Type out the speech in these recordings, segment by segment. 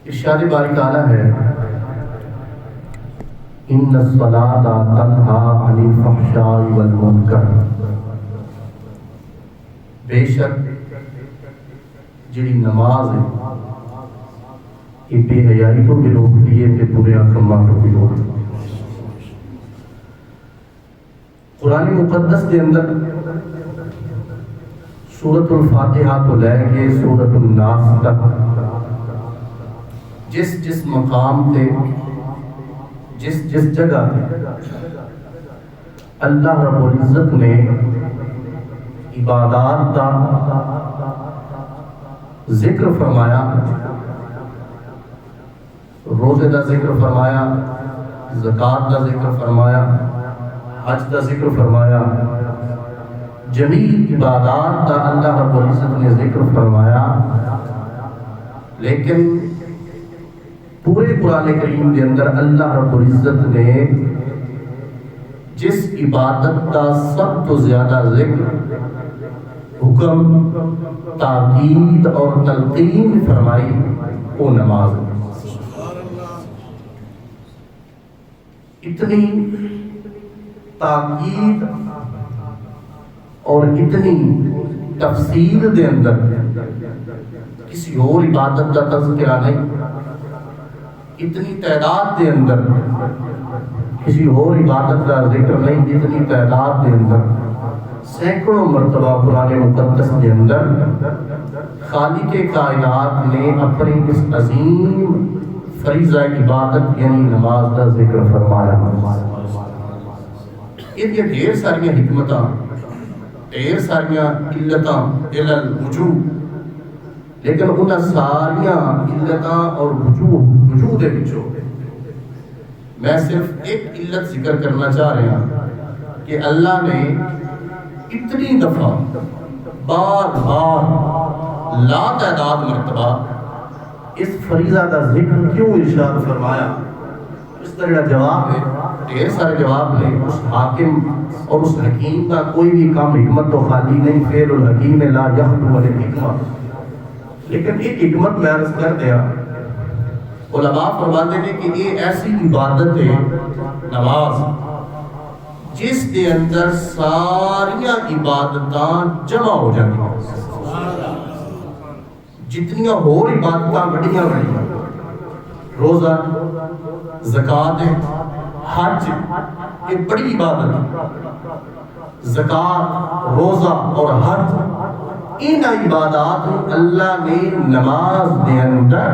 ارشاد باری تعالیٰ ہے ان الصلاۃ تنہی عن الفحشاء والمنکر، بے شک جڑی نماز ہے یہ بے حیائی کو بھی روکتی ہے تے برے کاماں کو بھی روکتی ہے۔ قرآن مقدس کے اندر سورۃ الفاتحہ کو لے کے سورۃ الناس تک جس مقام تے جس جگہ تے اللہ رب العزت نے عبادات کا ذکر فرمایا، روزے کا ذکر فرمایا، زکوٰۃ کا ذکر فرمایا، حج کا ذکر فرمایا، جمیع عبادات کا اللہ رب العزت نے ذکر فرمایا، لیکن پورے قرآن کریم کے اندر اللہ رب العزت نے جس عبادت کا سب تو زیادہ ذکر، حکم، تاکید اور تلقین فرمائی وہ نماز ہے۔ اتنی تاکید اور اتنی تفصیل دے اندر کسی اور عبادت کا تذکرہ نہیں، اتنی تعداد دے اندر کسی اور عبادت کا ذکر نہیں، اتنی تعداد دے اندر سینکڑوں مرتبہ قرآن مقدس کے اندر خالق کائنات نے اپنی اس عظیم فریضہ عبادت یعنی نماز کا ذکر فرمایا۔ یہ ڈھیر ساری حکمتاں، ڈھیر ساری علتاں علل وجوہ، لیکن انہاں ساری علتاں اور وجوہ دے وچوں میں صرف ایک علت ذکر کرنا چاہ رہا ہوں کہ اللہ نے اتنی دفعہ بار بار لا تعداد مرتبہ اس فریضہ کا ذکر کیوں ارشاد فرمایا؟ اس طرح جواب ہے، ڈھیر سارے جواب ہے۔ اس حاکم اور اس حکیم کا کوئی بھی کام حکمت تو خالی نہیں، فعل الحکیم لا یخلو عن الحکمہ، لیکن ایک حکمت میں عرض کر دیا۔ علماء فرماتے ہیں کہ یہ ایسی عبادت ہے نماز جس کے اندر ساریاں عبادتاں جمع ہو جاتی ہیں، جتنیاں اور عبادتاں بڑیاں بڑیاں، روزہ، زکوٰۃ، حج، یہ بڑی عبادت ہے۔ زکوٰۃ، روزہ اور حج، ان عبادات اللہ نے نماز دے اندر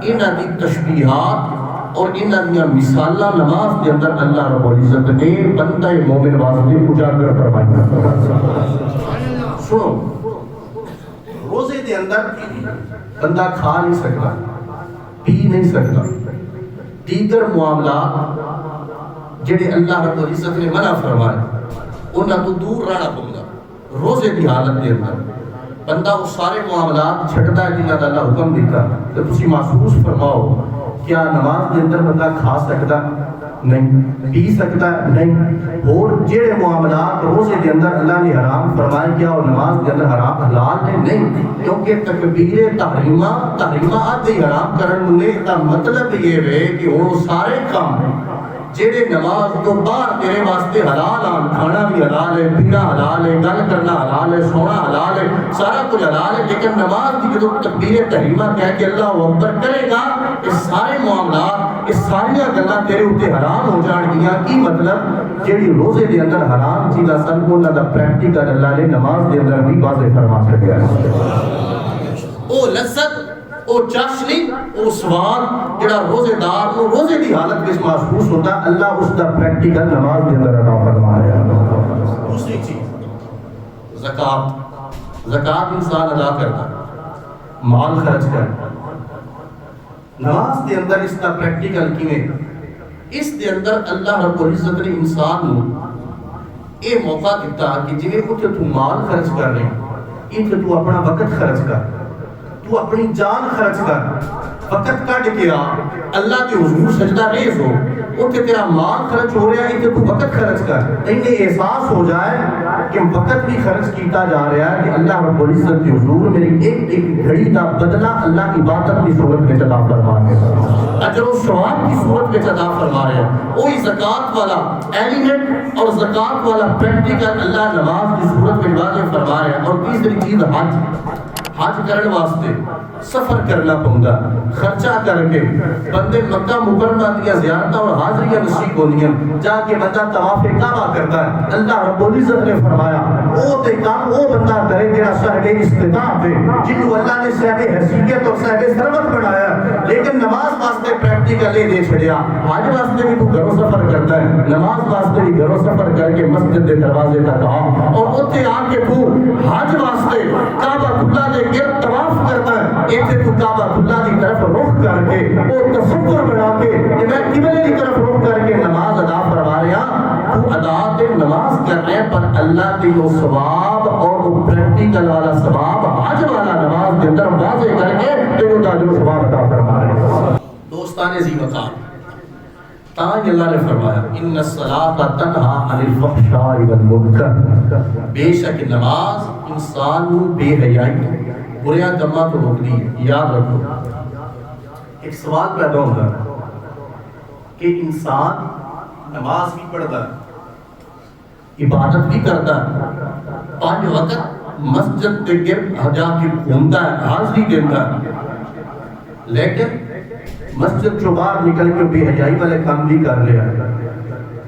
انہاں دی تشبیہات اور انہاں دی مثالاں نماز دے اندر اللہ رب العزت نے بندہ مومن واسطے اجاگر فرمائی۔ سنو، روزے دے اندر بندہ کھا نہیں سکتا، پی نہیں سکتا، دیگر معاملات جڑے اللہ رب العزت نے منع فرمائے انہاں تو دور رہنا پوندا۔ روزے دی حالت دے اندر بندہ وہ سارے معاملات چھٹتا ہے جنہاں دا اللہ حکم دیتا، تو تسی محسوس فرماؤ کیا نماز دے اندر بندہ کھا سکتا؟ نہیں۔ پی سکتا؟ نہیں۔ اور جڑے معاملات روزے دے اندر اللہ نے حرام فرمائے کیا اور نماز دے اندر حرام حلال ہے؟ نہیں، کیونکہ تکبیر تحریمہ آدھے حرام کرنے کا مطلب یہ ہے کہ وہ سارے کام جیڑے نماز تو باہر تیرے واسطے حلال آن، کھانا بھی حلال ہے، پینا حلال ہے، گل کرنا حلال ہے، سونا حلال ہے، سارا کچھ حلال ہے، لیکن نماز کی جو تکبیر تحریمہ کہہ کے اللہ اکبر کرے گا، اس سارے معاملات، اس ساری گلاں تیرے اوتے حرام ہو جان گیاں۔ کی مطلب جیڑی روزے دے اندر حرام چیزاں سن انہاں دا پریکٹیکل اللہ نے نماز دے اندر بھی واضح فرما چھڈیا ہے۔ او لذت، او چاشنی، او سواد جڑا روزے دار کو روزے دی حالت وچ محسوس ہوتا، اللہ اس دا پریکٹیکل نماز دے اندر عطا فرمایا۔ دوسری چیز زکوٰۃ انسان ادا کرتا، مال خرچ کرتا۔ نماز دے اندر اس کا پریکٹیکل کیویں؟ اس دے اندر اللہ رب العزت نے انسان نو یہ موقع دیتا کہ جویں اتھے تو مال خرچ کر رہے اتھے تو اپنا وقت خرچ کر، تو اپنی جان خرچ کر، وقت کٹ کے آ، اللہ کے حضور سجدہ ریز ہو، اتنے تیرا مال خرچ ہو رہا ہے، اتنے تو وقت خرچ کر، انہیں احساس ہو جائے کہ وقت بھی خرچ کیتا جا رہا ہے کہ اللہ رب العزت کی حضور میری ایک ایک گھڑی کا بدلہ اللہ عبادت کی صورت میں عطا فرما رہے ہیں، اجر و ثواب کی صورت میں عطا فرما رہے ہیں۔ وہی زکوٰۃ والا ایلیمنٹ اور زکوٰۃ والا پریکٹیکل اللہ نماز کی صورت میں واضح فرما رہے ہیں۔ اور تیسری چیز حج کرنے واسطے سفر کرنا پوندا، خرچہ کر کے بندے مکہ مکرمہ دیا زیارتاں اور حاضریاں نصیب ہونیاں، جا کے بندہ طواف کعبہ کرتا ہے۔ اللہ رب العزت نے فرمایا او تے کام او بندہ کرے جڑا صاحب استطاعت ہے، جنوں اللہ نے صاحب حیثیت اور صاحب ثروت بنایا، لیکن نماز واسطے پریکٹیکلی دے چھڑیا۔ حج واسطے بھی تو گھروں سفر کرتا ہے، نماز واسطے بھی گھروں سفر کر کے مسجد کے دروازے تک آ، اور اوتھے آ کے تو حج واسطے کعبہ اللہ دے گرد طواف کرتا ہے، ایتھے تو کعبہ اللہ کی طرف رخ کر کے وہ تصور بنا کے کہ میں قبلے کی طرف رخ کر کے نماز ادا فرما رہا، تو ادا تے نماز کر رہے پر اللہ کی وہ ثواب اور وہ پریکٹیکل والا ثواب حج والا نماز کے اندر واضح کر کے تینوں کا جو ثواب عطا فرما رہے۔ دوستان ذی وقار، تاں اللہ نے فرمایا ان الصلاۃ تنہا عن الفحشاء والمنکر، بے شک نماز انسان کو بے حیائی بریا کما تو روکتی ہے۔ یاد رکھو ایک سوال پیدا ہوتا ہے کہ انسان نماز بھی پڑھتا ہے، عبادت بھی کرتا ہے، 5 وقت مسجد کے گرد جا کے گھومتا ہے، حاضری دیتا ہے، لیکن مسجد جو باہر نکل کے بے حیائی والے کام بھی کر رہا ہے،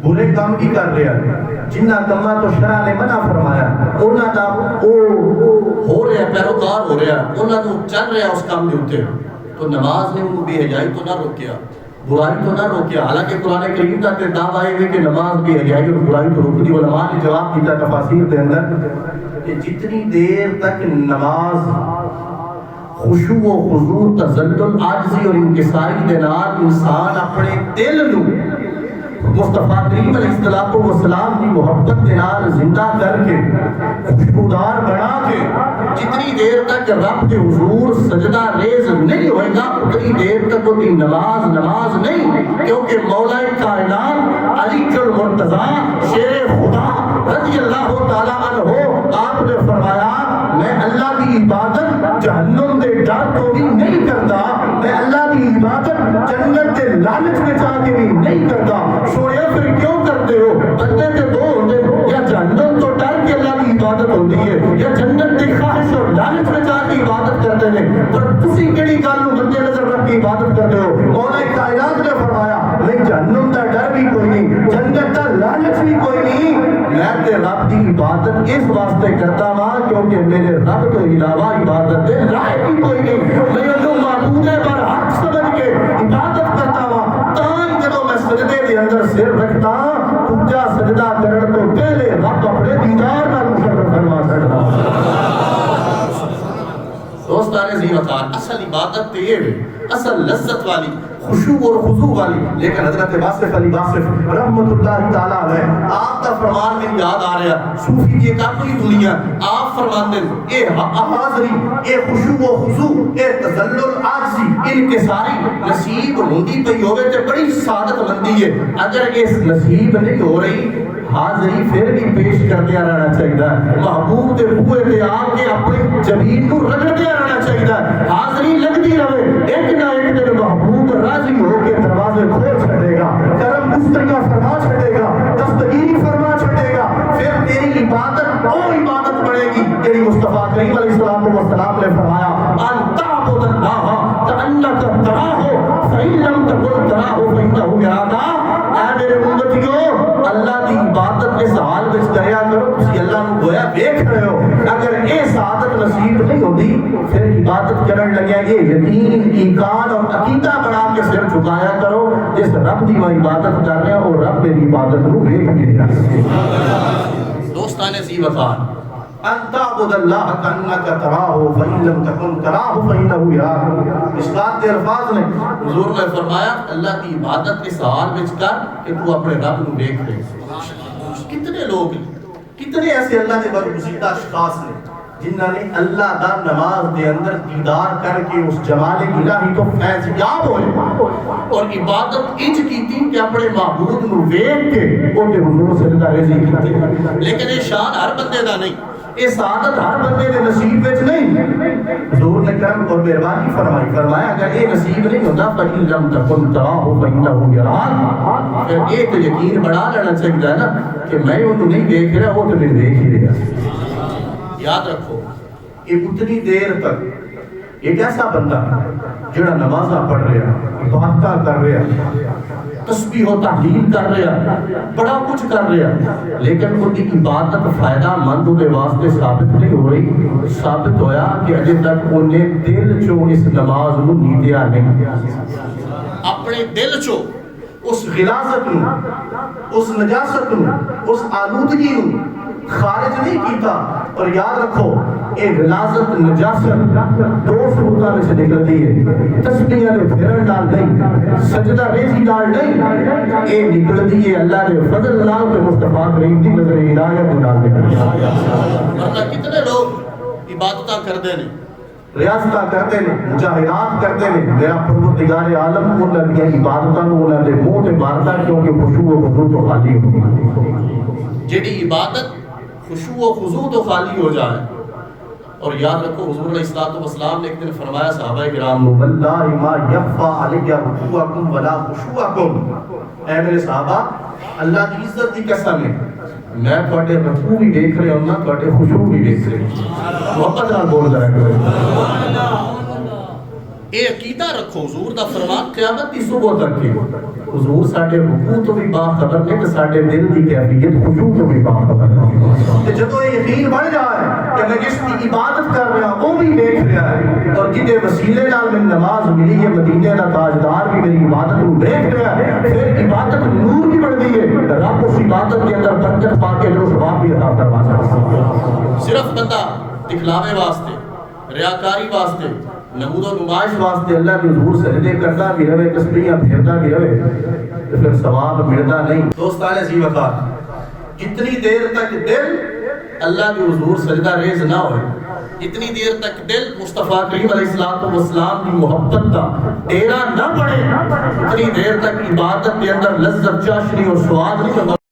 برے کام بھی کر رہا ہے، جنہ کما تو شرع نے منع فرمایا انہاں دا ہو رہا ہے، پیروکار ہو رہا ہے، انہاں تو چل رہا ہے اس کام کے اوتے، تو نماز نے ان کو بے حیائی تو نہ روکیا، برائی تو نہ روکیا۔ حالانکہ قرآن کریم کا کتاب آئے ہوئے کہ نماز بے حیائی اور برائی تو روک دی۔ علماء نے جواب دیتا تفاسیر کے اندر کہ جتنی دیر تک نماز خشوع و خضوع تذلل عاجزی اور انکساری دے نال انسان اپنے دل نو مصطفیٰ کریم علیہ الصلوۃ والسلام کی محبت کے نال زندہ کر کے خوشبودار بنا کے جتنی دیر تک رب کے حضور سجدہ ریز نہیں ہوئے گا اتنی دیر تک وہ نماز نہیں، کیونکہ مولا کائنات علی المرتضیٰ شیر خدا رضی اللہ تعالیٰ عنہ آپ نے فرمایا میں اللہ کی عبادت جہنم دے ڈر تو بھی نہیں کرتا، میں اللہ کی عبادت جنت کے لالچ میں جا کے بھی نہیں کرتا۔ سویا پھر کیوں کرتے ہو؟ بندے کے دو ہوتے، یا جہنم تو ڈر کے اللہ کی عبادت ہوتی ہے، یا جنت کی خواہش اور لالچ میں جا کے عبادت کرتے ہیں، پر تسی کیڑی گل نوں مد نظر رکھ کے عبادت کرتے ہو؟ مولا کائنات نے فرمایا نہیں جہنم کا ڈر بھی کوئی نہیں، جنت کا لالچ بھی کوئی نہیں، میں تے رب کی عبادت اس واسطے کرتا ہوں کیونکہ میرے رب تو علاوہ عبادت دے لائق ہی کوئی نہیں، میں انہوں معبود پر حق سمجھ کے عبادت کرتا ہوں۔ تاں جدوں میں سجدے کے اندر سر رکھتا تجا سجدہ کرن تو پہلے رب اپنے دیدار نال مشرف فرما سکتا۔ دوستان ذی وقار، اصل عبادت تے یہ اصل لذت والی خشوع اور خضوع والی، لیکن حضرت واصف علی واصف رحمت اللہ تعالیٰ علیہ آپ کا فرمان میں یاد آ رہا ہے، صوفی کی ایک اپنی دنیا آپ فرماتے ہیں اے حاضری، اے خشوع و خضوع، اے تذلل عاجزی انکساری نصیب ہوندی پئی ہوئے تے بڑی سعادت مندی ہے۔ اگر اس نصیب نہیں ہو رہی حاضری پھر بھی پیش کرتے رہنا چاہیے، محبوب دے بوئے تے آ کے اپنی جبین کو رگڑتے رہنا چاہیے، حاضری لگتی رہے، ایک نہ ایک دن محبوب راضی ہو کے دروازے کھول چھڑے گا، کرم گستریاں فرما چھڑے گا، دستگیری فرما چھڑے گا، پھر تیری عبادت وہ عبادت بڑھے گی تیری مصطفیٰ کریم علیہ السلام نے فرمایا ان تعبد اللہ کأنک تراہ فإن لم تکن تراہ فإنہ یراک۔ اے میرے امتیوں اللہ کی عبادت اس حال میں کریا کرو تسی اللہ کو گویا دیکھ رہے ہو، اگر یہ سعادت نصیب نہیں ہوتی پھر عبادت کرن لگیا یہ یقین ایقان اور عقیدہ بنا کے سر جھکایا کرو جس رب کی وہ عبادت کر رہے ہیں اور رب میری عبادت کو دیکھ کے رہا۔ دوستان ذی وقار، ان تعبد اللہ کأنک تراہ فإن لم تکن تراہ فإنہ یراک۔ اس بات کے الفاظ نے حضور نے فرمایا اللہ کی عبادت اس حال میں کر کہ تو اپنے رب کو دیکھ رہے۔ کتنے لوگ ہیں، کتنے ایسے اللہ نے برگزیدہ اشخاص نے جنہاں نے اللہ دا نماز دے اندر دیدار کر کے اس جمال الہی تو فیضیاب ہوئے اور عبادت انج کیتی کہ اپنے معبود نو ویکھ کے اوتے حضور سجدہ ریزی کیتی. لیکن یہ شان ہر بندے دا نہیں, یہ سعادت ہر بندے دے نصیب وچ نہیں. حضور نے کرم اور مہربانی فرمایا اگر یہ نصیب نہیں ہوتا فَإِن لَمْ تَكُنْ تَرَاهُ فَإِنَّهُ يَرَاكَ, پھر ایک یقین بڑھا لینا چاہیے نا کہ میں انہوں نہیں دیکھ رہا, وہ تو میں دیکھ ہی رہا. یاد رکھو یہ اتنی دیر تک ایک ایسا بندہ جڑا نمازاں پڑھ رہا, عبادتاں کر رہا, تسبیح و تحلیل کر رہا, بڑا کچھ کر رہا, لیکن ان کی عبادت فائدہ مند کے واسطے ثابت نہیں ہو رہی. ثابت ہویا کہ اجے تک انہیں دل چو اس نماز نو نیدیا نہیں, اپنے دل چو اس غلاظت نو, اس نجاست نو, اس آلودگی نو خارج نہیں کیتا. اور یاد رکھو یہ غلاظت نجاست دو صورتوں میں سے نکلتی ہے, تسبیح دے پھرن نال نہیں, سجدہ ریزی نال نہیں, یہ نکلتی ہے اللہ کے فضل نال تے مصطفیٰ کریم دی نظر عنایت نال نکلتی ہے. ورنہ کتنے لوگ عبادتاں کرتے ہیں, ریاستہ کرتے ہیں, مجاہدات کرتے ہیں, میرا پروردگار عالم انہاں دی عبادتاں نو انہاں دے منہ تے ماردا کیونکہ خشوع و خضوع تو خالی ہوندی. جیڑی عبادت خشوع و خضوع تو خالی ہو جائے. اور یاد رکھو حضور علیہ الصلوۃ والسلام نے ایک دن فرمایا صحابہ کرام کو, واللہ ما یخفی علی رکوعکم ولا خشوعکم, اے میرے صحابہ اللہ کی عزت کی قسم ہے میں تھوڑے رکوع بھی دیکھ رہے ہوں نا, تھوڑے خشوع بھی دیکھ رہے ہوں. محبت نال بول رہا ہے. اے عقیدہ رکھو, حضور دا فرمان قیامت کی صبح تک ہے. حضور ساڈے رکوع تو بھی باخبر نے کہ ساڈے دل دی کیفیت خشوع تو بھی باخبر ہے. تے جدوں یہ یقین بڑھ جائے کہ میں جس کی عبادت کر رہا وہ بھی دیکھ رہا ہے, اور جدے وسیلے نال میں نماز ملی ہے, مدینے دا تاجدار بھی میری عبادت کو دیکھ رہا ہے, پھر عبادت نور بھی بڑھتی ہے. رب اس عبادت کے اندر برکت پا کے جو ثواب بھی عطا کروا سکتا ہے. صرف بندہ دکھلاوے واسطے, ریاکاری واسطے, نمود و نمائش واسطے اللہ کے حضور سجدے کرتا بھی رہے, تسبیحاں پھیرتا بھی رہے, تو پھر ثواب ملتا نہیں. دوستان عزیز وقار, جتنی دیر تک دل اللہ کے حضور سجدہ ریز نہ ہوئے, جتنی دیر تک دل مصطفیٰ کریم علیہ الصلوۃ والسلام کی محبت کا ڈیرا نہ پڑے, اتنی دیر تک عبادت کے اندر لذت چاشنی اور سواد نہیں.